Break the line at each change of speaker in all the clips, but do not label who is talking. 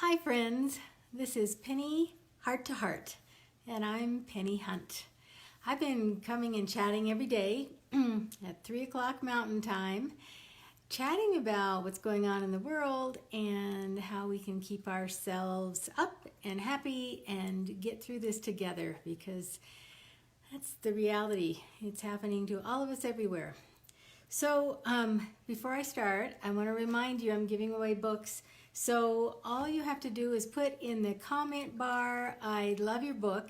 Hi friends, this is Pennie Heart to Heart, and I'm Pennie Hunt. I've been coming and chatting every day at 3 o'clock Mountain Time, chatting about what's going on in the world and how we can keep ourselves up and happy and get through this together, because that's the reality. It's happening to all of us everywhere. So before I start, I want to remind you I'm giving away books. So all you have to do is put in the comment bar, I love your book,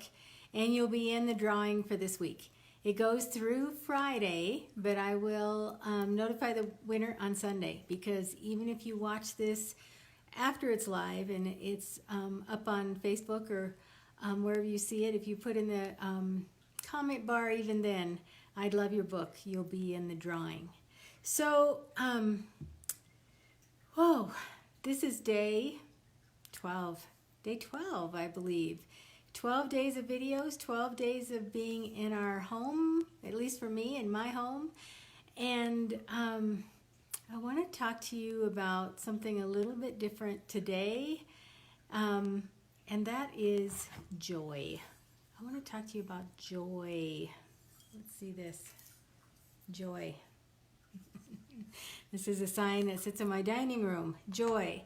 and you'll be in the drawing for this week. It goes through Friday, but I will notify the winner on Sunday, because even if you watch this after it's live and it's up on Facebook or wherever you see it, if you put in the comment bar even then, I'd love your book, you'll be in the drawing. So, whoa. This is day 12, I believe. 12 days of videos, 12 days of being in our home, at least for me, in my home. And I want to talk to you about something a little bit different today, and that is joy. I want to talk to you about joy. Let's see this. Joy. This is a sign that sits in my dining room, joy.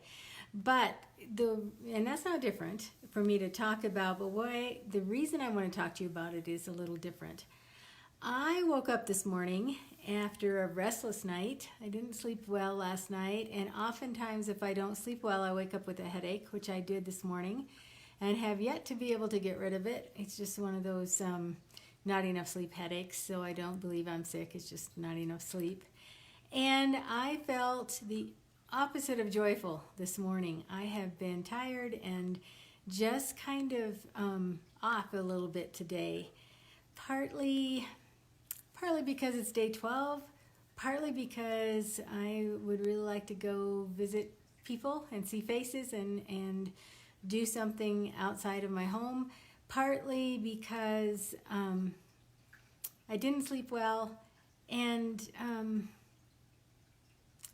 And that's not different for me to talk about, but the reason I want to talk to you about it is a little different. I woke up this morning after a restless night. I didn't sleep well last night, and oftentimes if I don't sleep well, I wake up with a headache, which I did this morning, and have yet to be able to get rid of it. It's just one of those not enough sleep headaches, so I don't believe I'm sick. It's just not enough sleep. And I felt the opposite of joyful this morning. I have been tired and just kind of off a little bit today. Partly because it's day 12, partly because I would really like to go visit people and see faces and do something outside of my home. Partly because I didn't sleep well, and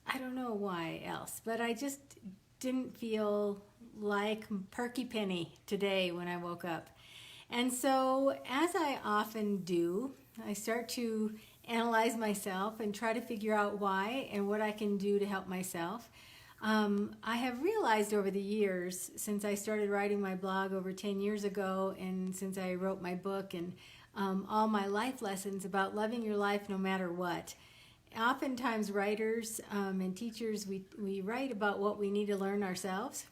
I don't know why else, but I just didn't feel like perky Pennie today when I woke up. And so, as I often do, I start to analyze myself and try to figure out why and what I can do to help myself. I have realized over the years, since I started writing my blog over 10 years ago, and since I wrote my book and all my life lessons about loving your life no matter what, oftentimes writers and teachers, we write about what we need to learn ourselves.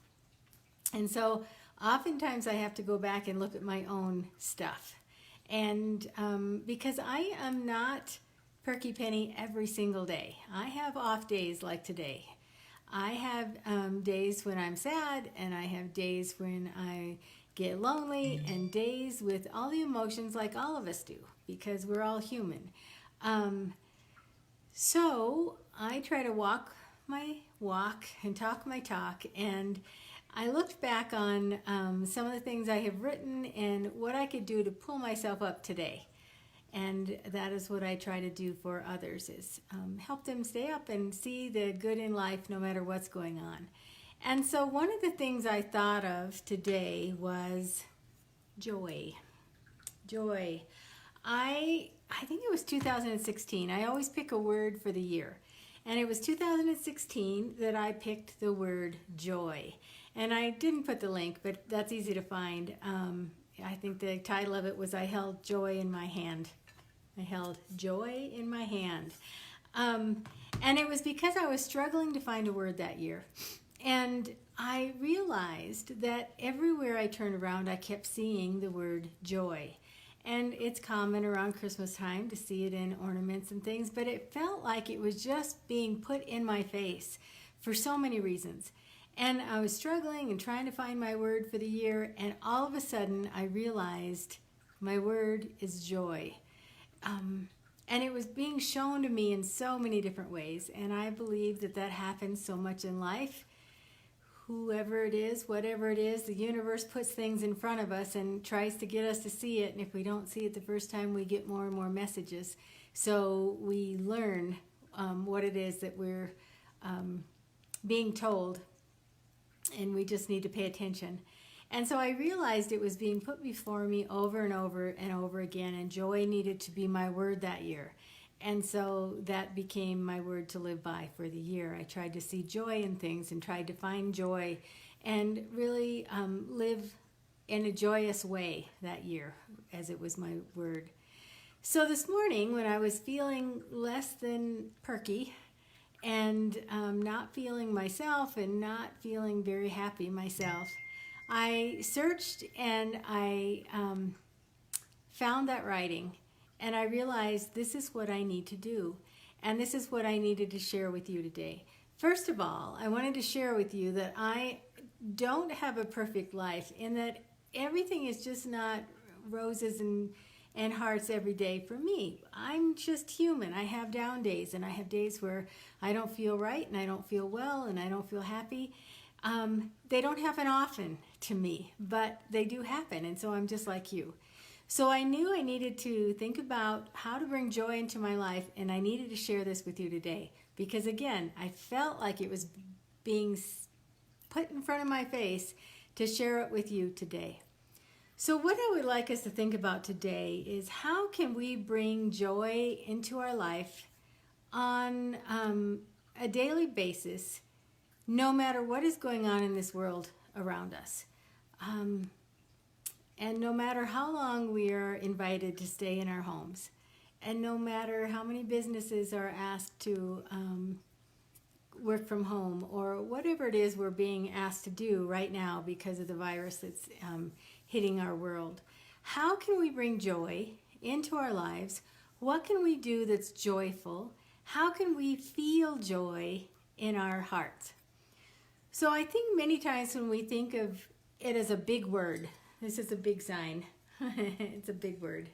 And so oftentimes I have to go back and look at my own stuff. And because I am not perky Pennie every single day. I have off days like today. I have days when I'm sad, and I have days when I get lonely, and days with all the emotions like all of us do, because we're all human. So I try to walk my walk and talk my talk, and I looked back on some of the things I have written and what I could do to pull myself up today. And that is what I try to do for others, is help them stay up and see the good in life no matter what's going on. And so one of the things I thought of today was joy. Joy. I think it was 2016. I always pick a word for the year. And it was 2016 that I picked the word joy. And I didn't put the link, but that's easy to find. I think the title of it was I Held Joy in My Hand. I held joy in my hand. And it was because I was struggling to find a word that year. And I realized that everywhere I turned around, I kept seeing the word joy. And it's common around Christmas time to see it in ornaments and things, but it felt like it was just being put in my face for so many reasons. And I was struggling and trying to find my word for the year, and all of a sudden I realized my word is joy. And it was being shown to me in so many different ways, and I believe that happens so much in life. Whoever it is, whatever it is, the universe puts things in front of us and tries to get us to see it, and if we don't see it the first time, we get more and more messages. So we learn what it is that we're being told and we just need to pay attention. And so I realized it was being put before me over and over and over again, and joy needed to be my word that year. And so that became my word to live by for the year. I tried to see joy in things and tried to find joy and really live in a joyous way that year, as it was my word. So this morning, when I was feeling less than perky and not feeling myself and not feeling very happy myself, I searched and I found that writing, and I realized this is what I need to do, and this is what I needed to share with you today. First of all, I wanted to share with you that I don't have a perfect life, in that everything is just not roses and hearts every day for me. I'm just human. I have down days, and I have days where I don't feel right, and I don't feel well, and I don't feel happy. They don't happen often to me, but they do happen, and so I'm just like you. So I knew I needed to think about how to bring joy into my life, and I needed to share this with you today, because again, I felt like it was being put in front of my face to share it with you today. So what I would like us to think about today is, how can we bring joy into our life on a daily basis, no matter what is going on in this world around us. And no matter how long we are invited to stay in our homes, and no matter how many businesses are asked to work from home, or whatever it is we're being asked to do right now because of the virus that's hitting our world, how can we bring joy into our lives? What can we do that's joyful? How can we feel joy in our hearts? So I think many times when we think of it as a big word, this is a big sign. It's a big word.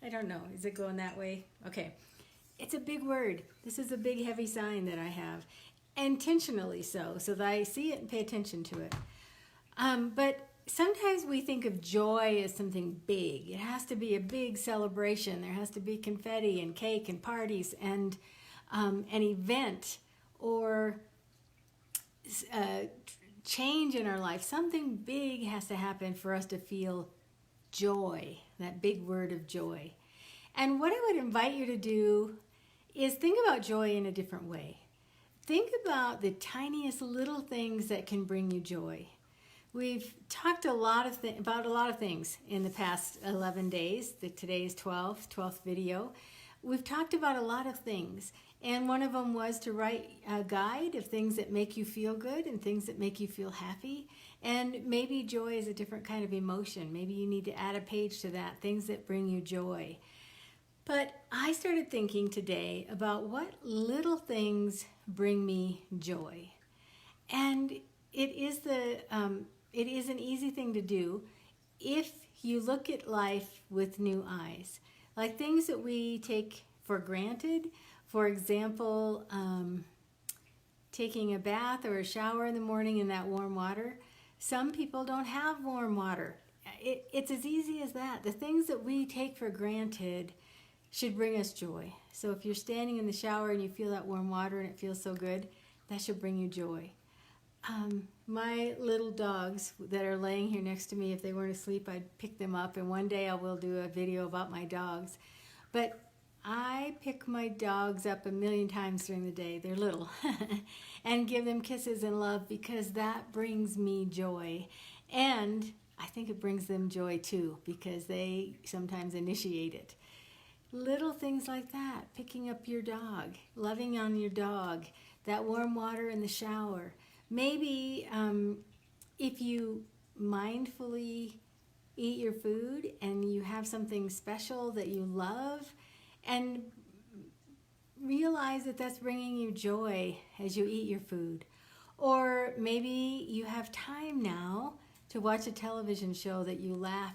I don't know. Is it going that way? Okay. It's a big word. This is a big heavy sign that I have. Intentionally so that I see it and pay attention to it. But sometimes we think of joy as something big. It has to be a big celebration. There has to be confetti and cake and parties and an event or change in our life. Something big has to happen for us to feel joy, that big word of joy. And what I would invite you to do is think about joy in a different way. Think about the tiniest little things that can bring you joy. We've talked about a lot of things in the past 11 days. Today is 12th video. We've talked about a lot of things. And one of them was to write a guide of things that make you feel good and things that make you feel happy. And maybe joy is a different kind of emotion. Maybe you need to add a page to that, things that bring you joy. But I started thinking today about what little things bring me joy. And it is an easy thing to do if you look at life with new eyes. Like things that we take for granted. For example, taking a bath or a shower in the morning in that warm water. Some people don't have warm water. It's as easy as that. The things that we take for granted should bring us joy. So if you're standing in the shower and you feel that warm water and it feels so good, that should bring you joy. My little dogs that are laying here next to me, if they weren't asleep, I'd pick them up. And one day I will do a video about my dogs. But I pick my dogs up a million times during the day. They're little. And give them kisses and love, because that brings me joy. And I think it brings them joy too, because they sometimes initiate it. Little things like that. Picking up your dog, loving on your dog, that warm water in the shower. Maybe if you mindfully eat your food and you have something special that you love, and realize that that's bringing you joy as you eat your food. Or maybe you have time now to watch a television show that you laugh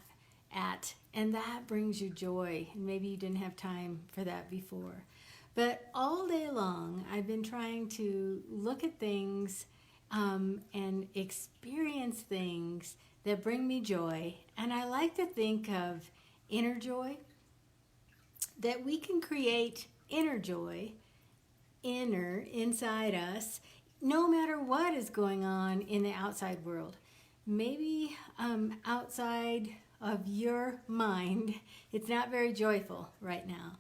at, and that brings you joy. And maybe you didn't have time for that before. But all day long, I've been trying to look at things and experience things that bring me joy. And I like to think of inner joy, that we can create inner joy, inside us, no matter what is going on in the outside world, maybe outside of your mind, it's not very joyful right now.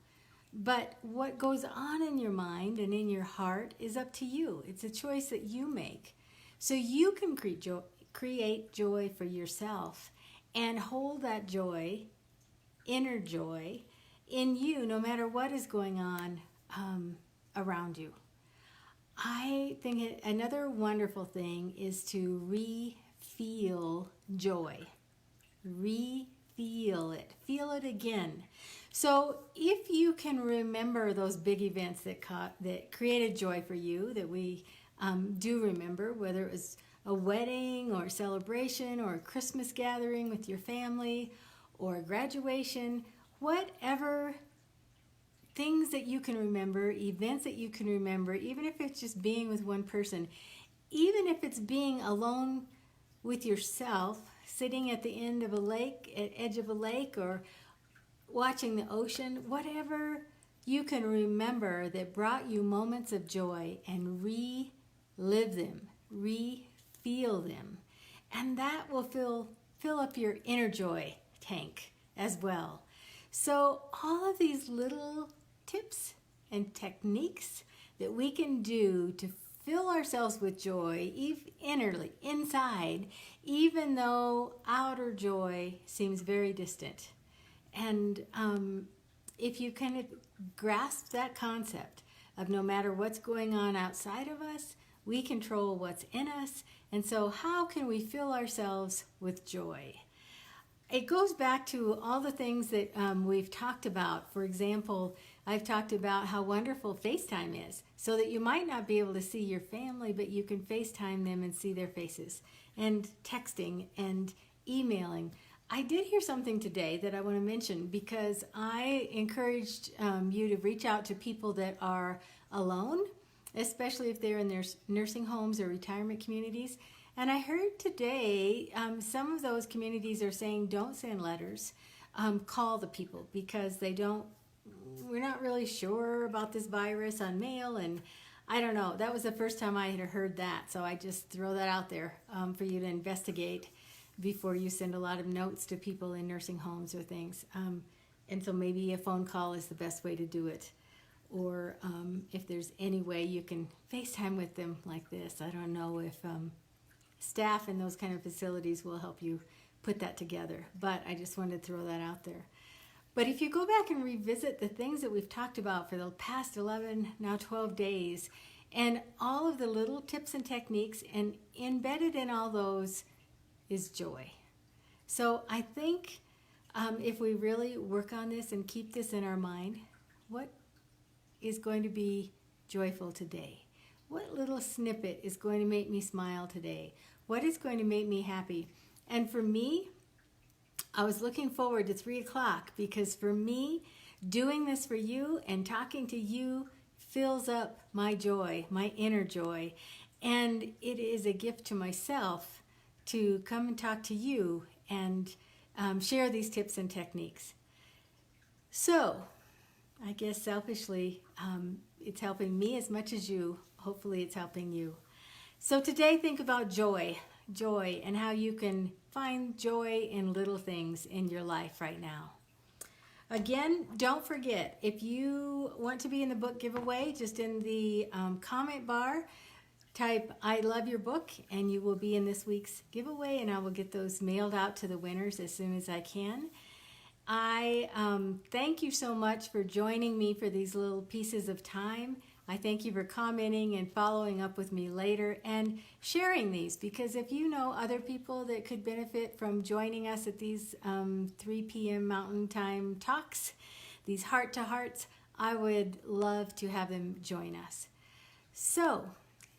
But what goes on in your mind and in your heart is up to you. It's a choice that you make. So you can create joy for yourself and hold that joy, inner joy, in you no matter what is going on around you. I think another wonderful thing is to re-feel joy. Re-feel it. Feel it again. So if you can remember those big events that created joy for you, that we do remember, whether it was a wedding or a celebration or a Christmas gathering with your family or a graduation, whatever things that you can remember, events that you can remember, even if it's just being with one person, even if it's being alone with yourself, sitting at the end of a lake, at edge of a lake, or watching the ocean, whatever you can remember that brought you moments of joy, and relive them, re-feel them. And that will fill up your inner joy tank as well. So all of these little tips and techniques that we can do to fill ourselves with joy, innerly, inside, even though outer joy seems very distant. And if you kind of grasp that concept of no matter what's going on outside of us, we control what's in us. And so how can we fill ourselves with joy? It goes back to all the things that we've talked about. For example, I've talked about how wonderful FaceTime is, so that you might not be able to see your family, but you can FaceTime them and see their faces, and texting and emailing. I did hear something today that I want to mention, because I encouraged you to reach out to people that are alone, especially if they're in their nursing homes or retirement communities. And I heard today some of those communities are saying don't send letters, call the people, because we're not really sure about this virus on mail. And I don't know, that was the first time I had heard that. So I just throw that out there for you to investigate before you send a lot of notes to people in nursing homes or things. And so maybe a phone call is the best way to do it. Or if there's any way you can FaceTime with them like this. I don't know if staff in those kind of facilities will help you put that together. But I just wanted to throw that out there. But if you go back and revisit the things that we've talked about for the past 11, now 12 days, and all of the little tips and techniques, and embedded in all those is joy. So I think if we really work on this and keep this in our mind, what is going to be joyful today? What little snippet is going to make me smile today? What is going to make me happy? And for me, I was looking forward to 3 o'clock, because for me, doing this for you and talking to you fills up my joy, my inner joy. And it is a gift to myself to come and talk to you and share these tips and techniques. So I guess selfishly, it's helping me as much as you. Hopefully it's helping you. So today, think about joy, and how you can find joy in little things in your life right now. Again, don't forget, if you want to be in the book giveaway, just in the comment bar, type I love your book, and you will be in this week's giveaway, and I will get those mailed out to the winners as soon as I can. I thank you so much for joining me for these little pieces of time. I thank you for commenting and following up with me later and sharing these, because if you know other people that could benefit from joining us at these 3 p.m. Mountain Time talks, these heart-to-hearts, I would love to have them join us. So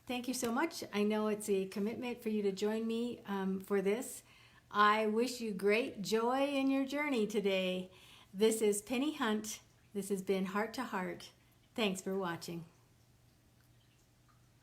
thank you so much. I know it's a commitment for you to join me for this. I wish you great joy in your journey today. This is Pennie Hunt. This has been Heart to Heart. Thanks for watching.